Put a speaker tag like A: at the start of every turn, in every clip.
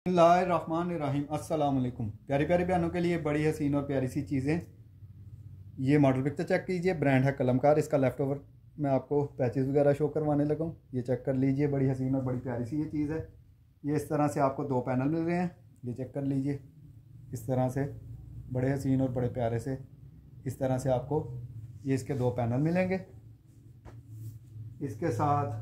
A: बिस्मिल्लाहिर्रहमानिर्रहीम। अस्सलाम वालेकुम। प्यारी प्यारी बहनों के लिए बड़ी हसीन और प्यारी सी चीज़ें। ये मॉडल पिक्चर चेक कीजिए, ब्रांड है कलमकार। इसका लेफ़्ट ओवर मैं आपको पैचेस वगैरह शो करवाने लगा हूँ। ये चेक कर लीजिए, बड़ी हसीन और बड़ी प्यारी सी ये चीज़ है। ये इस तरह से आपको दो पैनल मिल रहे हैं। ये चेक कर लीजिए, इस तरह से बड़े हसीन और बड़े प्यारे से इस तरह से आपको ये इसके दो पैनल मिलेंगे। इसके साथ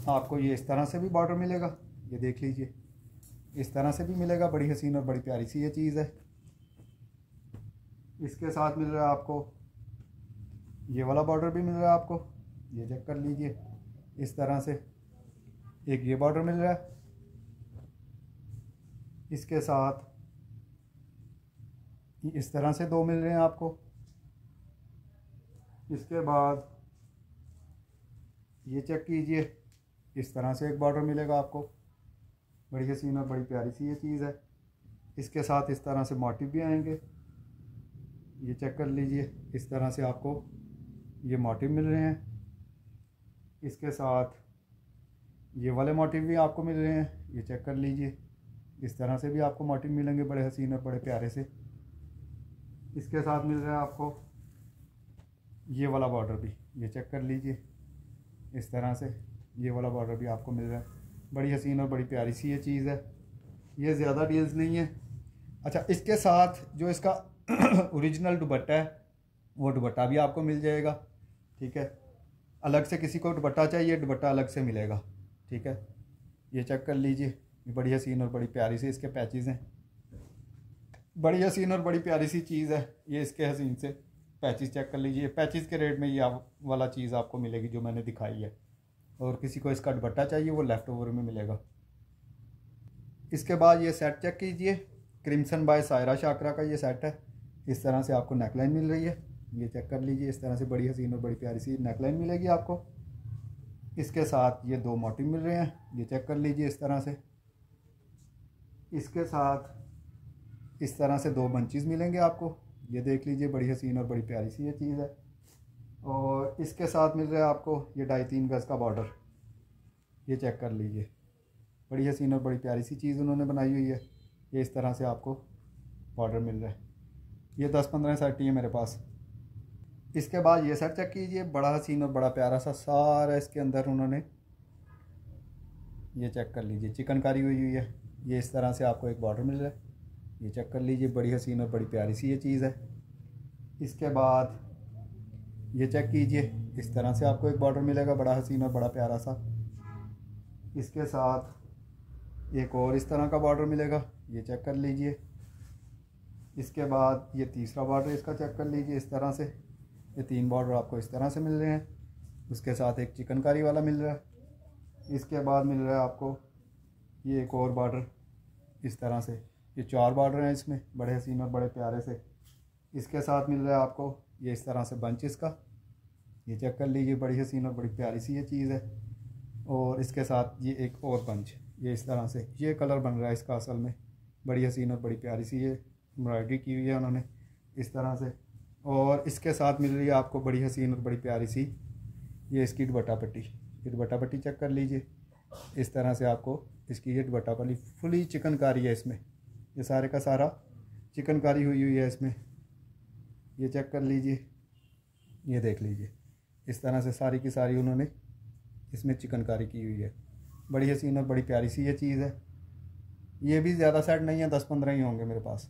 A: आपको ये इस तरह से भी बॉर्डर मिलेगा। ये देख लीजिए, इस तरह से भी मिलेगा। बड़ी हसीन और बड़ी प्यारी सी ये चीज़ है। इसके साथ मिल रहा है आपको ये वाला बॉर्डर भी मिल रहा है आपको। ये चेक कर लीजिए, इस तरह से एक ये बॉर्डर मिल रहा है। इसके साथ इस तरह से दो मिल रहे हैं आपको। इसके बाद ये चेक कीजिए, इस तरह से एक बॉर्डर मिलेगा आपको। बड़ी हसीन और बड़ी प्यारी सी ये चीज़ है। इसके साथ इस तरह से मोटिव भी आएंगे। ये चेक कर लीजिए, इस तरह से आपको ये मोटिव मिल रहे हैं। इसके साथ ये वाले मोटिव भी आपको मिल रहे हैं। ये चेक कर लीजिए, इस तरह से भी आपको मोटिव मिलेंगे बड़े हसीन और बड़े प्यारे से। इसके साथ मिल रहा है आपको ये वाला बॉर्डर भी। ये चेक कर लीजिए, इस तरह से ये वाला बॉर्डर भी आपको मिल रहा है। बड़ी हसीन और बड़ी प्यारी सी ये चीज़ है। ये ज़्यादा डील्स नहीं है। अच्छा, इसके साथ जो इसका ओरिजिनल दुपट्टा है वो दुपट्टा भी आपको मिल जाएगा। ठीक है, अलग से किसी को दुपट्टा चाहिए, दुपट्टा अलग से मिलेगा। ठीक है, ये चेक कर लीजिए, ये बड़ी हसीन और बड़ी प्यारी सी इसके पैचेज़ हैं। बड़ी हसीन और बड़ी प्यारी सी चीज़ है। ये इसके हसीन से पैचेज़ चेक कर लीजिए। पैचेज़ के रेट में ये वाला चीज़ आपको मिलेगी जो मैंने दिखाई है। और किसी को इसका दुपट्टा चाहिए वो लेफ़्ट ओवर में मिलेगा। इसके बाद ये सेट चेक कीजिए, क्रिम्सन बाय सायरा शाकरा का ये सेट है। इस तरह से आपको नेकलाइन मिल रही है। ये चेक कर लीजिए, इस तरह से बड़ी हसीन और बड़ी प्यारी सी नेकलाइन मिलेगी आपको। इसके साथ ये दो मोटिव मिल रहे हैं। ये चेक कर लीजिए, इस तरह से। इसके साथ इस तरह से दो बंचेस मिलेंगे आपको। ये देख लीजिए, बड़ी हसीन और बड़ी प्यारी सी ये चीज़ है। और इसके साथ मिल रहा है आपको ये 2.5-3 गज़ का बॉर्डर। ये चेक कर लीजिए, बड़ी हसीन और बड़ी प्यारी सी चीज़ उन्होंने बनाई हुई है। ये इस तरह से आपको बॉर्डर मिल रहा है। ये 10-15 सेट ही है मेरे पास। इसके बाद ये सेट चेक कीजिए, बड़ा हसीन और बड़ा प्यारा सा सारा इसके अंदर उन्होंने ये चेक कर लीजिए चिकनकारी हुई हुई है। ये इस तरह से आपको एक बॉर्डर मिल रहा है। ये चेक कर लीजिए, बड़ी हसीन और बड़ी प्यारी सी ये चीज़ है। इसके बाद ये चेक कीजिए, इस तरह से आपको एक बॉर्डर मिलेगा बड़ा हसीन और बड़ा प्यारा सा। इसके साथ एक और इस तरह का बॉर्डर मिलेगा। ये चेक कर लीजिए। इसके बाद ये तीसरा बॉर्डर इसका चेक कर लीजिए, इस तरह से ये 3 बॉर्डर आपको इस तरह से मिल रहे हैं। उसके साथ एक चिकनकारी वाला मिल रहा है। इसके बाद मिल रहा है आपको ये एक और बॉर्डर इस तरह से। ये 4 बॉर्डर हैं इसमें, बड़े हसीन और बड़े प्यारे से। इसके साथ मिल रहा है आपको ये इस तरह से बंच इसका। ये चेक कर लीजिए, बड़ी हसीन और बड़ी प्यारी सी ये चीज़ है। और इसके साथ ये एक और बंच, ये इस तरह से ये कलर बन रहा है इसका असल में। बड़ी हसीन और बड़ी प्यारी सी ये एम्ब्रॉयडरी की हुई है उन्होंने इस तरह से। और इसके साथ मिल रही है आपको बड़ी हसीन और बड़ी प्यारी सी ये इसकी दुपट्टा पट्टी। ये दुपट्टा पट्टी चेक कर लीजिए, इस तरह से आपको इसकी ये दुपट्टा पट्टी फुली चिकनकारी है इसमें। ये सारे का सारा चिकनकारी हुई हुई है इसमें। ये चेक कर लीजिए, ये देख लीजिए, इस तरह से सारी की सारी उन्होंने इसमें चिकनकारी की हुई है। बड़ी हसीन और बड़ी प्यारी सी ये चीज़ है। ये भी ज़्यादा सेट नहीं है, 10-15 ही होंगे मेरे पास।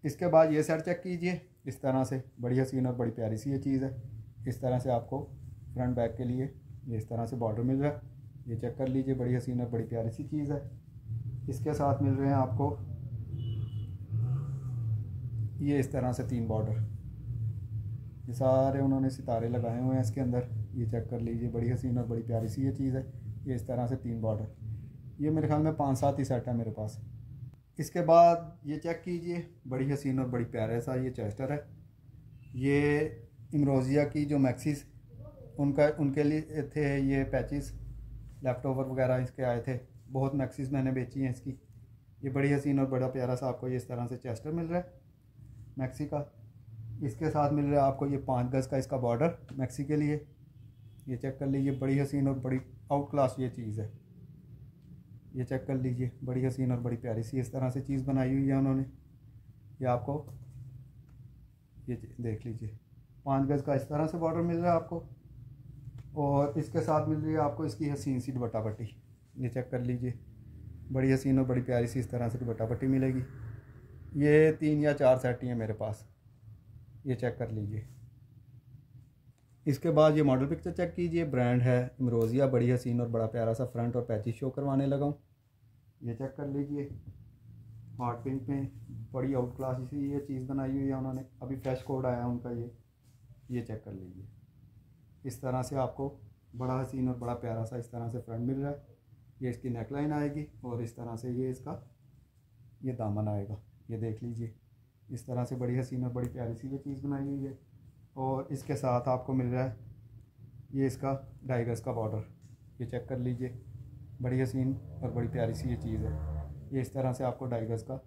A: इसके बाद ये सेट चेक कीजिए, इस तरह से बड़ी हसीन और बड़ी प्यारी सी ये चीज़ है। इस तरह से आपको फ्रंट बैक के लिए ये इस तरह से बॉर्डर मिल रहा है। ये चेक कर लीजिए, बड़ी हसीन और बड़ी प्यारी सी चीज़ है। इसके साथ मिल रहे हैं आपको ये इस तरह से 3 बॉर्डर। ये सारे उन्होंने सितारे लगाए हुए हैं इसके अंदर। ये चेक कर लीजिए, बड़ी हसीन और बड़ी प्यारी सी ये चीज़ है। ये इस तरह से 3 बॉर्डर। ये मेरे ख्याल में 5-7 ही सेट है मेरे पास। इसके बाद ये चेक कीजिए, बड़ी हसीन और बड़ी प्यारा सा ये चेस्टर है। ये इमरोज़िया की जो मैक्सीज उनके लिए थे ये पैचेस, लेफ़्ट ओवर वगैरह इसके आए थे। बहुत मैक्सीज मैंने बेची हैं इसकी। ये बड़ी हसीन और बड़ा प्यारा सा आपको ये इस तरह से चेस्टर मिल रहा है मैक्सी का। इसके साथ मिल रहा है आपको ये 5 गज़ का इसका बॉर्डर मैक्सी के लिए। ये चेक कर लीजिए, बड़ी हसीन और बड़ी आउट क्लास ये चीज़ है। ये चेक कर लीजिए, बड़ी हसीन और बड़ी प्यारी सी इस तरह से चीज़ बनाई हुई है उन्होंने। ये आपको ये देख लीजिए 5 गज़ का इस तरह से बॉर्डर मिल रहा है आपको, और इसके साथ मिल रही है आपको इसकी हसीन सी दुपट्टा पट्टी। ये चेक कर लीजिए, बड़ी हसीन और बड़ी प्यारी सी इस तरह से दुपट्टा पट्टी मिलेगी। ये 3 या 4 सेट ही हैं मेरे पास, ये चेक कर लीजिए। इसके बाद ये मॉडल पिक्चर चेक कीजिए, ब्रांड है इमरोज़िया, बड़ी हसीन और बड़ा प्यारा सा फ्रंट और पैचेस शो करवाने लगा हूँ। ये चेक कर लीजिए, हॉट पिंक में बड़ी आउट क्लास सी ये चीज़ बनाई हुई है उन्होंने, अभी फ्रेश कोड आया है उनका। ये चेक कर लीजिए, इस तरह से आपको बड़ा हसीन और बड़ा प्यारा सा इस तरह से फ्रंट मिल रहा है। ये इसकी नेकलाइन आएगी और इस तरह से ये इसका ये दामन आएगा। ये देख लीजिए, इस तरह से बड़ी हसीन और बड़ी प्यारी सी ये चीज़ बनाई हुई है। और इसके साथ आपको मिल रहा है ये इसका 2.5 गज़ का बॉर्डर। ये चेक कर लीजिए, बड़ी हसीन और बड़ी प्यारी सी ये चीज़ है। ये इस तरह से आपको 2.5 गज़ का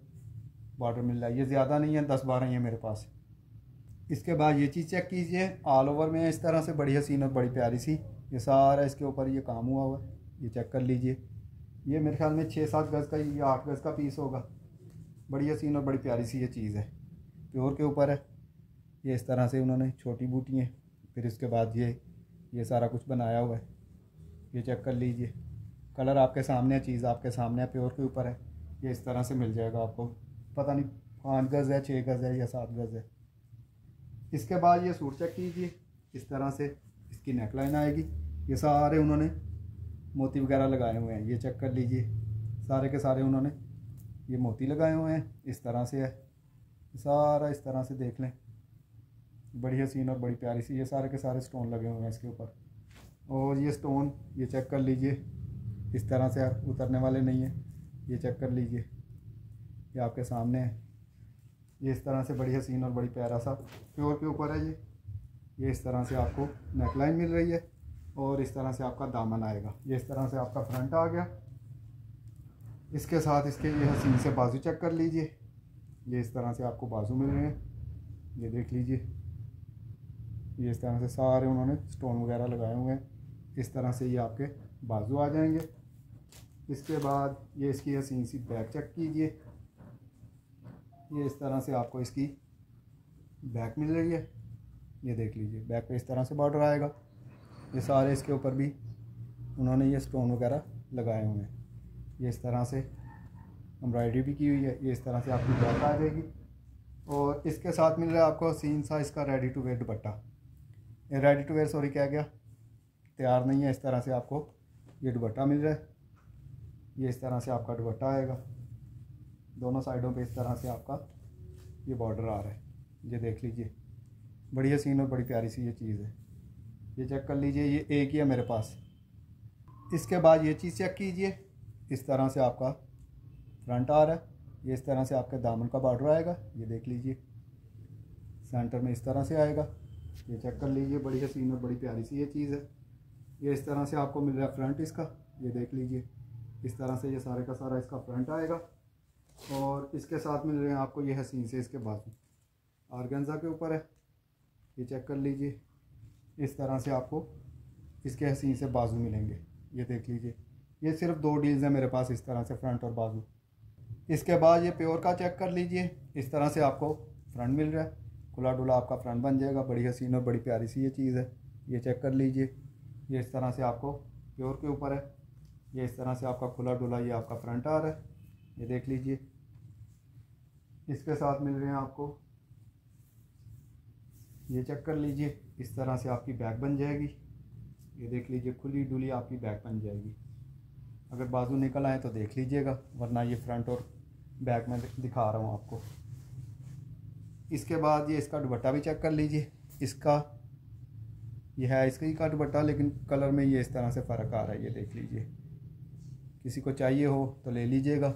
A: बॉर्डर मिल रहा है। ये ज़्यादा नहीं है, 10-12 ही है मेरे पास। इसके बाद ये चीज़ चेक कीजिए, ऑल ओवर में इस तरह से बड़ी हसीन और बड़ी प्यारी सी ये सारा इसके ऊपर ये काम हुआ हुआ है। ये चेक कर लीजिए, ये मेरे ख्याल में 6-7 गज़ का या 8 गज़ का पीस होगा। बड़ी हसीन और बड़ी प्यारी सी ये चीज़ है, प्योर के ऊपर है। ये इस तरह से उन्होंने छोटी बूटी हैं, फिर इसके बाद ये सारा कुछ बनाया हुआ है। ये चेक कर लीजिए, कलर आपके सामने है, चीज़ आपके सामने है, प्योर के ऊपर है। ये इस तरह से मिल जाएगा आपको, पता नहीं 5 गज़ है, 6 गज़ है या 7 गज़ है। इसके बाद ये सूट चेक कीजिए, इस तरह से इसकी नेकलाइन आएगी। ये सारे उन्होंने मोती वगैरह लगाए हुए हैं। ये चेक कर लीजिए, सारे के सारे उन्होंने ये मोती लगाए हुए हैं, इस तरह से है सारा। इस तरह से देख लें, बड़ी हसीन और बड़ी प्यारी सी ये सारे के सारे स्टोन लगे हुए हैं इसके ऊपर। और ये स्टोन ये चेक कर लीजिए, इस तरह से उतरने वाले नहीं है। ये चेक कर लीजिए, ये आपके सामने है। ये इस तरह से बड़ी हसीन और बड़ी प्यारा सा प्योर के ऊपर है। ये इस तरह से आपको नेकलाइन मिल रही है और इस तरह से आपका दामन आएगा। ये इस तरह से आपका फ्रंट आ गया। इसके साथ इसके ये हसीन से बाजू चेक कर लीजिए, ये इस तरह से आपको बाजू मिल रहे हैं। ये देख लीजिए, ये इस तरह से सारे उन्होंने स्टोन वगैरह लगाए हुए हैं। इस तरह से ये आपके बाजू आ जाएंगे। इसके बाद ये इसकी हसीन सी बैक चेक कीजिए, ये इस तरह से आपको इसकी बैक मिल रही है। ये देख लीजिए, बैक पे इस तरह से बॉर्डर आएगा। ये सारे इसके ऊपर भी उन्होंने ये स्टोन वगैरह लगाए हुए हैं। ये इस तरह से एम्ब्रॉयडरी भी की हुई है। ये इस तरह से आपकी बैक आ जाएगी। और इसके साथ मिल रहा है आपको हसीन सा इसका रेडी टू वेयर दुपट्टा। ये रेडी टू वेयर सॉरी क्या गया, तैयार नहीं है। इस तरह से आपको ये दुपट्टा मिल रहा है। ये इस तरह से आपका दुपट्टा आएगा, दोनों साइडों पे इस तरह से आपका ये बॉर्डर आ रहा है। ये देख लीजिए, बड़ी हसीन और बड़ी प्यारी सी ये चीज़ है। ये चेक कर लीजिए, ये एक ही है मेरे पास। इसके बाद ये चीज़ चेक कीजिए, इस तरह से आपका फ्रंट आ रहा है। ये इस तरह से आपके दामन का बॉर्डर आएगा। ये देख लीजिए, सेंटर में इस तरह से आएगा। ये चेक कर लीजिए, बड़ी हसीन और बड़ी प्यारी सी ये चीज़ है। ये इस तरह से आपको मिल रहा है फ्रंट इसका। ये देख लीजिए, इस तरह से ये सारे का सारा इसका फ्रंट आएगा। और इसके साथ मिल रहे हैं आपको ये हसीन से इसके बाजू ऑर्गेन्जा के ऊपर है। ये चेक कर लीजिए, इस तरह से आपको इसके हसीन से बाजू मिलेंगे। ये देख लीजिए, ये सिर्फ 2 डील्स हैं मेरे पास, इस तरह से फ्रंट और बाजू। इसके बाद ये प्योर का चेक कर लीजिए, इस तरह से आपको फ्रंट मिल रहा है, खुला डुला आपका फ्रंट बन जाएगा। बड़ी हसीन और बड़ी प्यारी सी ये चीज़ है। ये चेक कर लीजिए, ये इस तरह से आपको प्योर के ऊपर है। ये इस तरह से आपका खुला डुला ये आपका फ्रंट आ रहा है। ये देख लीजिए, इसके साथ मिल रहे हैं आपको, ये चेक कर लीजिए, इस तरह से आपकी बैक बन जाएगी। ये देख लीजिए, खुली डुली आपकी बैक बन जाएगी। अगर बाजू निकल आए तो देख लीजिएगा, वरना ये फ्रंट और बैक में दिखा रहा हूँ आपको। इसके बाद ये इसका दुपट्टा भी चेक कर लीजिए। इसका ये है इसका का दुपट्टा, लेकिन कलर में ये इस तरह से फ़र्क आ रहा है। ये देख लीजिए, किसी को चाहिए हो तो ले लीजिएगा।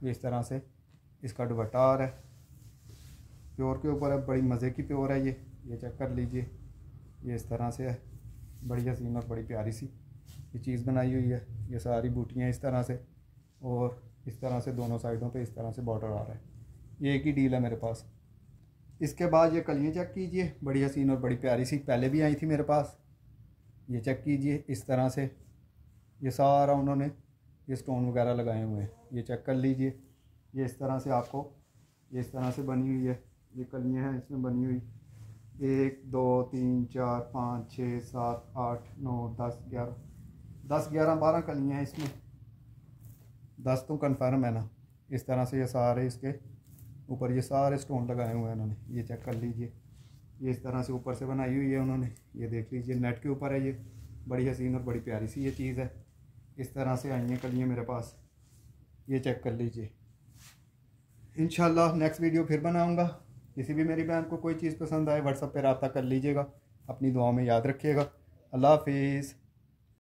A: ये इस तरह से इसका दुपट्टा आ रहा है, प्योर के ऊपर है, बड़ी मज़े की प्योर है ये चेक कर लीजिए। ये इस तरह से है, बड़ी हसीन और बड़ी प्यारी सी ये चीज़ बनाई हुई है। ये सारी बूटियाँ इस तरह से, और इस तरह से दोनों साइडों पे इस तरह से बॉर्डर आ रहा है। ये एक ही डील है मेरे पास। इसके बाद ये कलियाँ चेक कीजिए, बड़ी हसीन और बड़ी प्यारी सी, पहले भी आई थी मेरे पास। ये चेक कीजिए, इस तरह से ये सारा उन्होंने ये स्टोन वगैरह लगाए हुए हैं, ये चेक कर लीजिए। ये इस तरह से आपको, ये इस तरह से बनी हुई है, ये कलियाँ हैं इसमें बनी हुई, 1 2 3 4 5 6 7 8 9 10 11 12 कलियाँ हैं इसमें, 10 तो कन्फर्म है ना। इस तरह से ये सारे इसके ऊपर ये सारे स्टोन लगाए हुए हैं उन्होंने, ये चेक कर लीजिए। ये इस तरह से ऊपर से बनाई हुई है उन्होंने, ये देख लीजिए नेट के ऊपर है। ये बड़ी हसीन और बड़ी प्यारी सी ये चीज़ है। इस तरह से आई हैं कलियाँ मेरे पास, ये चेक कर लीजिए। इंशाल्लाह नेक्स्ट वीडियो फिर बनाऊंगा। किसी भी मेरी बहन को कोई चीज़ पसंद आए व्हाट्सएप पे रब्ता कर लीजिएगा। अपनी दुआओं में याद रखिएगा। अल्लाह हाफिज़।